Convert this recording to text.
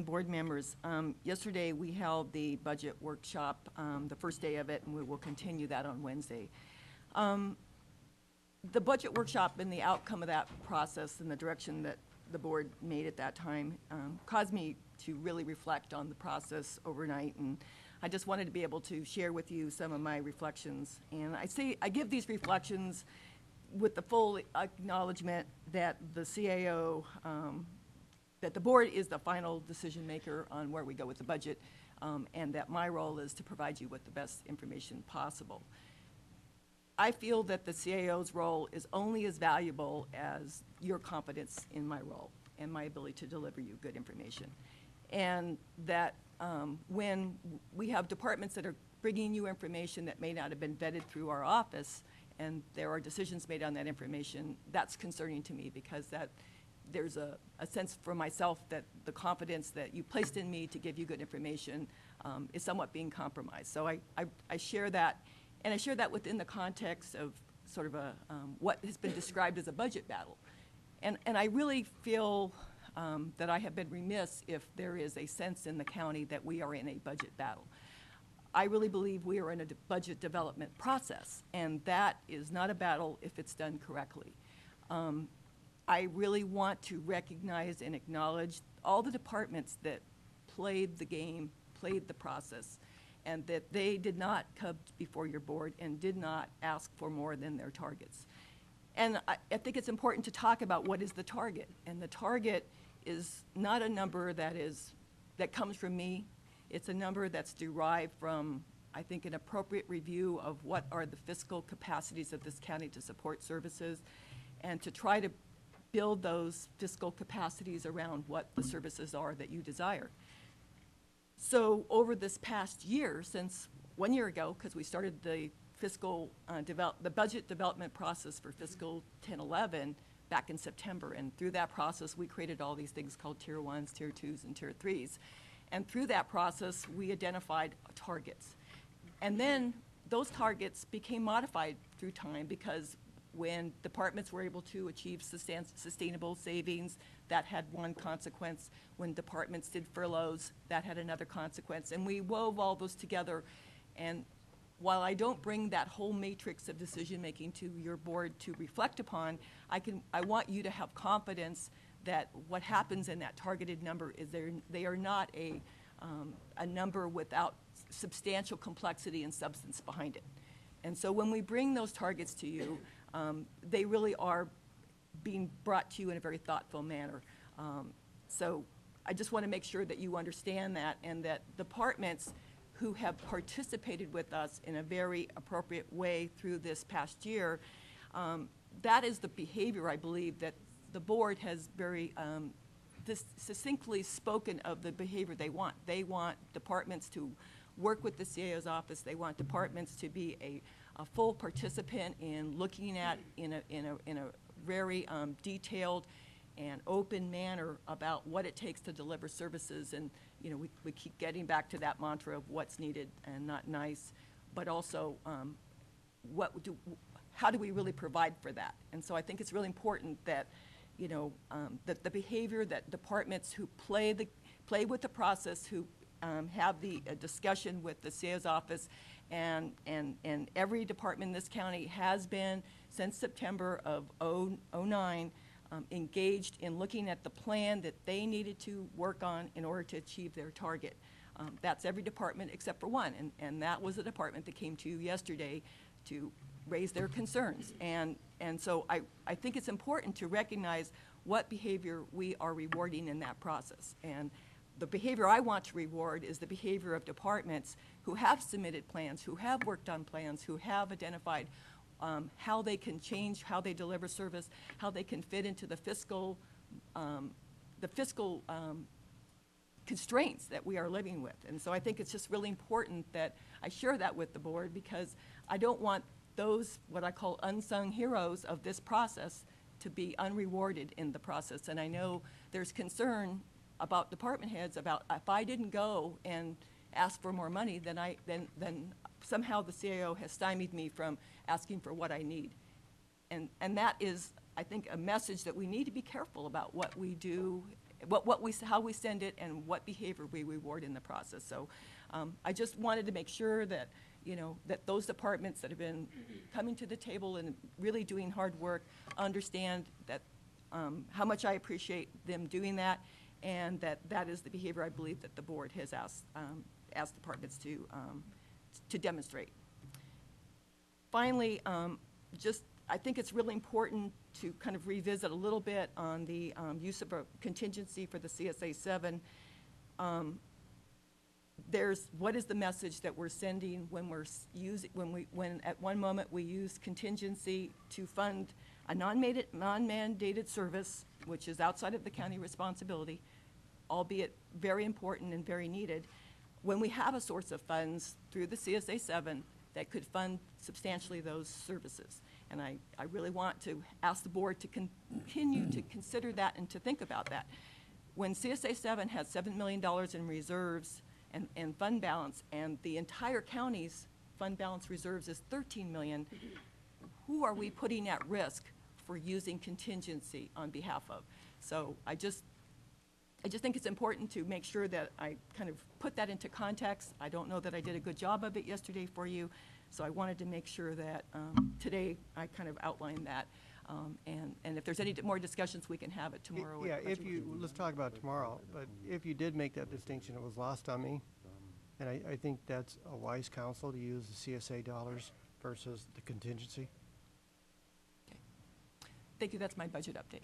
board members. Yesterday, we held the budget workshop, the first day of it, and we will continue that on Wednesday. The budget workshop and the outcome of that process and the direction that the board made at that time caused me to really reflect on the process overnight, and I just wanted to be able to share with you some of my reflections. And I give these reflections with the full acknowledgement that the CAO, that the board is the final decision maker on where we go with the budget, and that my role is to provide you with the best information possible. I feel that the CAO's role is only as valuable as your confidence in my role and my ability to deliver you good information. And that when we have departments that are bringing you information that may not have been vetted through our office, and there are decisions made on that information, that's concerning to me, because that there's a sense for myself that the confidence that you placed in me to give you good information is somewhat being compromised. So I share that, and I share that within the context of sort of what has been described as a budget battle. And I really feel that I have been remiss if there is a sense in the county that we are in a budget battle. I really believe we are in a budget development process, and that is not a battle if it's done correctly. I really want to recognize and acknowledge all the departments that played the game, played the process, and that they did not come before your board and did not ask for more than their targets. And I think it's important to talk about what is the target. And the target is not a number that comes from me. It's a number that's derived from, I think, an appropriate review of what are the fiscal capacities of this county to support services, and to try to build those fiscal capacities around what the services are that you desire. So over this past year, since 1 year ago, because we started the the budget development process for fiscal 10-11 back in September, and through that process we created all these things called Tier 1s, Tier 2s, and Tier 3s. And through that process we identified targets. And then those targets became modified through time, because when departments were able to achieve sustainable savings, that had one consequence. When departments did furloughs, that had another consequence. And we wove all those together. And while I don't bring that whole matrix of decision-making to your board to reflect upon, I want you to have confidence that what happens in that targeted number is they are not a number without substantial complexity and substance behind it. And so when we bring those targets to you, they really are being brought to you in a very thoughtful manner. So I just want to make sure that you understand that, and that departments who have participated with us in a very appropriate way through this past year, that is the behavior, I believe, that the board has very succinctly spoken of the behavior they want. They want departments to work with the CAO's office. They want departments to be a full participant in looking at in a very detailed and open manner about what it takes to deliver services. And you know, we keep getting back to that mantra of what's needed and not nice, but also how do we really provide for that? And so I think it's really important that, you know, that the behavior that departments who play with the process, who have the discussion with the CAO's office, and every department in this county has been, since September of 2009, engaged in looking at the plan that they needed to work on in order to achieve their target. That's every department except for one, and that was the department that came to you yesterday to raise their concerns. And so I think it's important to recognize what behavior we are rewarding in that process. And the behavior I want to reward is the behavior of departments who have submitted plans, who have worked on plans, who have identified how they can change, how they deliver service, how they can fit into the fiscal constraints that we are living with. And so I think it's just really important that I share that with the board, because I don't want those, what I call unsung heroes of this process, to be unrewarded in the process. And I know there's concern about department heads about, if I didn't go and ask for more money, then somehow the CAO has stymied me from asking for what I need. And that is, I think, a message that we need to be careful about what we do how we send it and what behavior we reward in the process. So I just wanted to make sure that, that those departments that have been coming to the table and really doing hard work understand that how much I appreciate them doing that, and that is the behavior I believe that the board has asked departments to demonstrate. Finally, I think it's really important to kind of revisit a little bit on the use of a contingency for the CSA 7. What is the message that we're sending when when at one moment we use contingency to fund a non-mandated service, which is outside of the county responsibility, albeit very important and very needed, when we have a source of funds through the CSA 7 that could fund substantially those services. And I really want to ask the board to continue to consider that and to think about that. When CSA 7 has $7 million in reserves and fund balance, and the entire county's fund balance reserves is $13 million, who are we putting at risk for using contingency on behalf of? So I just think it's important to make sure that I kind of put that into context. I don't know that I did a good job of it yesterday for you, so I wanted to make sure that today I kind of outlined that. And if there's any more discussions, we can have it tomorrow. Yeah, let's talk about it tomorrow, but if you did make that distinction, it was lost on me. And I think that's a wise counsel to use the CSA dollars versus the contingency. Okay. Thank you. That's my budget update.